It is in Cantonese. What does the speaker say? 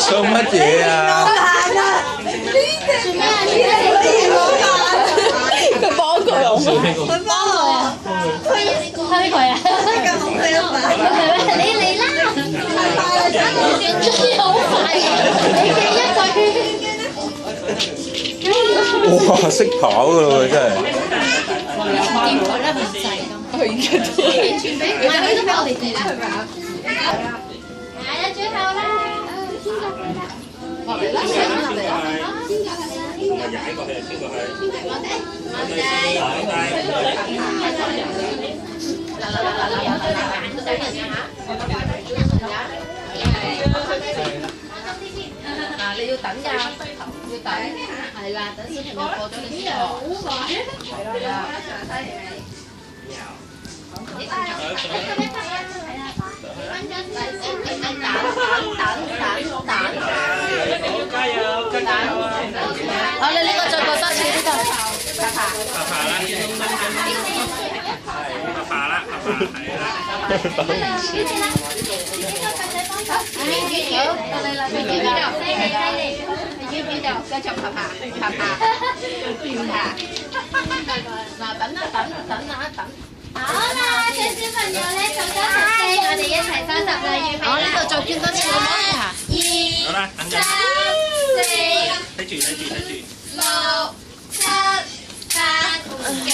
做乜嘢啊？佢幫佢，佢幫我推佢啊！咁好嘅一把，你嚟啦！好快，你記一句。哇！識跑㗎喎，真係。點佢咧？佢細咁。佢而家都完全俾唔係佢都俾我哋哋啦，係咪啊？係啊，最後啦，邊個佢啦？落嚟啦，上落嚟啦，邊個佢啦？踩過去，邊個去？我哋，嗱，你要等㗎，要等，係啦，等小朋友過咗你先學。係啦。加油，加油啊！好，你呢個再過多次呢個。爬啦，爬啦，係啦。好，到你啦，你主導，繼續爬。嗱，等啊，等。好啦，請小朋友咧數多14，我哋一齊收拾啦，預備啦。呢度再捐多次好唔好？2、好啦，等陣。3、4、睇住。6、7、8、9、